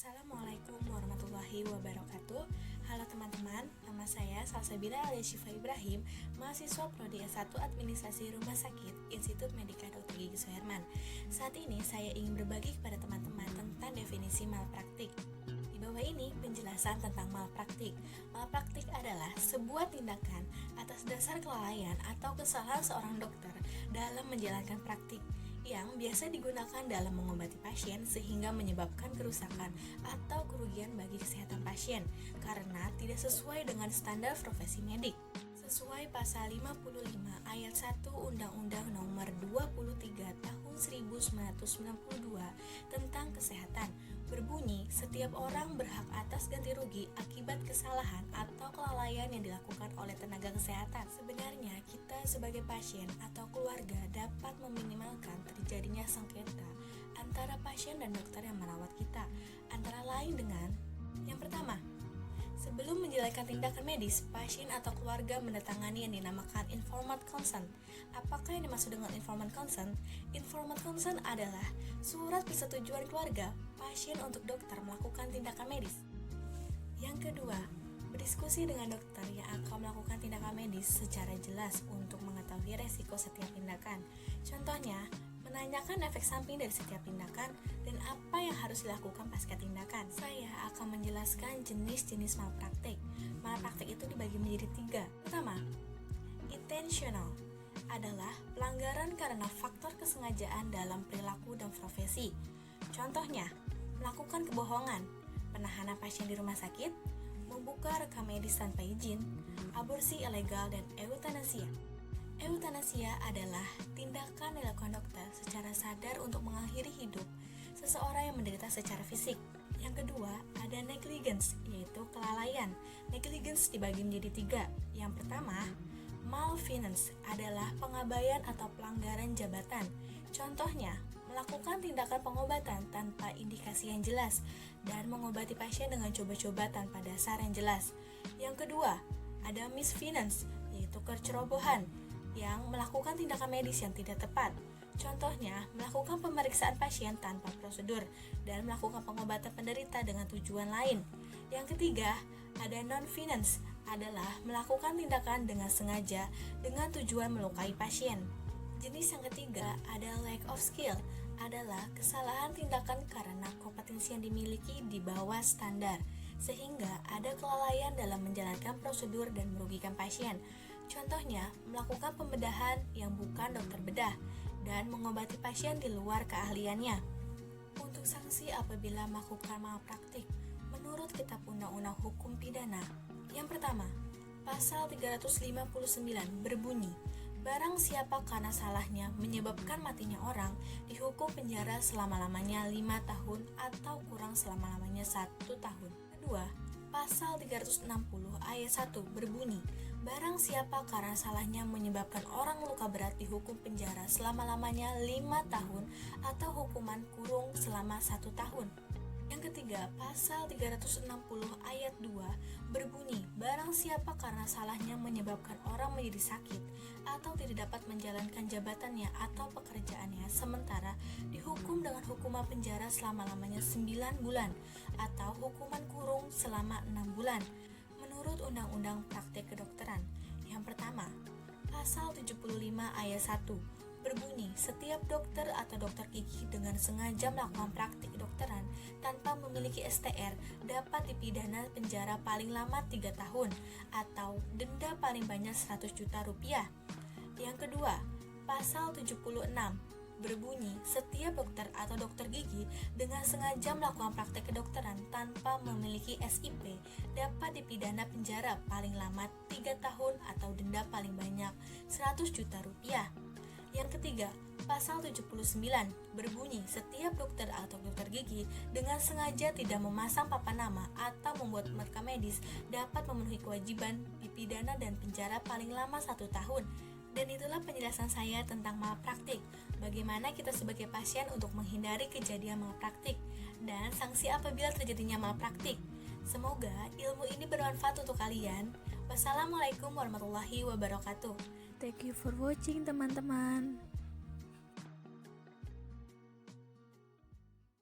Assalamualaikum warahmatullahi wabarakatuh. Halo teman-teman, nama saya Salsabila Aliasyifa Ibrahim, mahasiswa Prodi S1 Administrasi Rumah Sakit Institut Medika Dr. Gigi Suherman. Saat ini saya ingin berbagi kepada teman-teman tentang definisi malpraktik. Di bawah ini penjelasan tentang malpraktik. Malpraktik adalah sebuah tindakan atas dasar kelalaian atau kesalahan seorang dokter dalam menjalankan praktik yang biasa digunakan dalam mengobati pasien sehingga menyebabkan kerusakan atau kerugian bagi kesehatan pasien karena tidak sesuai dengan standar profesi medik. Sesuai pasal 55 ayat 1 Undang-Undang Nomor 23 Tahun 1992 tentang Kesehatan berbunyi, setiap orang berhak atas ganti rugi akibat kesalahan atau kelalaian yang dilakukan oleh tenaga kesehatan. Sebenarnya kita sebagai pasien atau keluarga dapat meminimalkan terjadinya sengketa antara pasien dan dokter yang merawat kita, antara lain dengan yang pertama, sebelum menjalankan tindakan medis, pasien atau keluarga mendatangani yang dinamakan informed consent. Apakah yang dimaksud dengan informed consent? Informed consent adalah surat persetujuan keluarga pasien untuk dokter melakukan tindakan medis. Yang kedua, berdiskusi dengan dokter yang akan melakukan tindakan medis secara jelas untuk mengetahui resiko setiap tindakan. Contohnya, menanyakan efek samping dari setiap tindakan dan apa yang harus dilakukan pasca tindakan. Saya akan menjelaskan jenis-jenis malpraktik. Malpraktik itu dibagi menjadi 3. Pertama, intentional adalah pelanggaran karena faktor kesengajaan dalam perilaku dan profesi. Contohnya, melakukan kebohongan, penahanan pasien di rumah sakit, membuka rekam medis tanpa izin, aborsi ilegal, dan eutanasia. Eutanasia adalah tindakan dilakukan dokter secara sadar untuk mengakhiri hidup seseorang yang menderita secara fisik. Yang kedua, ada negligence, yaitu kelalaian. Negligence dibagi menjadi 3. Yang pertama, malfeasance adalah pengabaian atau pelanggaran jabatan. Contohnya, melakukan tindakan pengobatan tanpa indikasi yang jelas dan mengobati pasien dengan coba-coba tanpa dasar yang jelas. Yang kedua, ada misfeasance, yaitu kecerobohan yang melakukan tindakan medis yang tidak tepat. Contohnya, melakukan pemeriksaan pasien tanpa prosedur dan melakukan pengobatan penderita dengan tujuan lain. Yang ketiga, ada non-feasance, adalah melakukan tindakan dengan sengaja dengan tujuan melukai pasien. Jenis yang ketiga ada lack of skill, adalah kesalahan tindakan karena kompetensi yang dimiliki di bawah standar, sehingga ada kelalaian dalam menjalankan prosedur dan merugikan pasien. Contohnya, melakukan pembedahan yang bukan dokter bedah dan mengobati pasien di luar keahliannya. Untuk sanksi apabila melakukan malpraktik, menurut Kitab Undang-Undang Hukum Pidana, yang pertama, pasal 359 berbunyi, barang siapa karena salahnya menyebabkan matinya orang dihukum penjara selama-lamanya 5 tahun atau kurang selama-lamanya 1 tahun. Kedua, pasal 360 ayat 1 berbunyi, barang siapa karena salahnya menyebabkan orang luka berat dihukum penjara selama-lamanya 5 tahun atau hukuman kurung selama 1 tahun. Yang ketiga, pasal 360 ayat 2 berbunyi, barang siapa karena salahnya menyebabkan orang menjadi sakit atau tidak dapat menjalankan jabatannya atau pekerjaannya sementara dihukum dengan hukuman penjara selama-lamanya 9 bulan atau hukuman kurung selama 6 bulan. Menurut Undang-Undang Praktik Kedokteran, yang pertama, pasal 75 ayat 1 berbunyi, setiap dokter atau dokter gigi dengan sengaja melakukan praktik kedokteran tanpa memiliki STR dapat dipidana penjara paling lama 3 tahun atau denda paling banyak 100 juta rupiah. Yang kedua, pasal 76 berbunyi, setiap dokter atau dokter gigi dengan sengaja melakukan praktek kedokteran tanpa memiliki SIP dapat dipidana penjara paling lama 3 tahun atau denda paling banyak 100 juta rupiah. Yang ketiga, pasal 79 berbunyi, setiap dokter atau dokter gigi dengan sengaja tidak memasang papan nama atau membuat rekam medis dapat memenuhi kewajiban dipidana dan penjara paling lama 1 tahun. Dan itulah penjelasan saya tentang malpraktik. Bagaimana kita sebagai pasien untuk menghindari kejadian malpraktik dan sanksi apabila terjadinya malpraktik. Semoga ilmu ini bermanfaat untuk kalian. Wassalamualaikum warahmatullahi wabarakatuh. Thank you for watching teman-teman.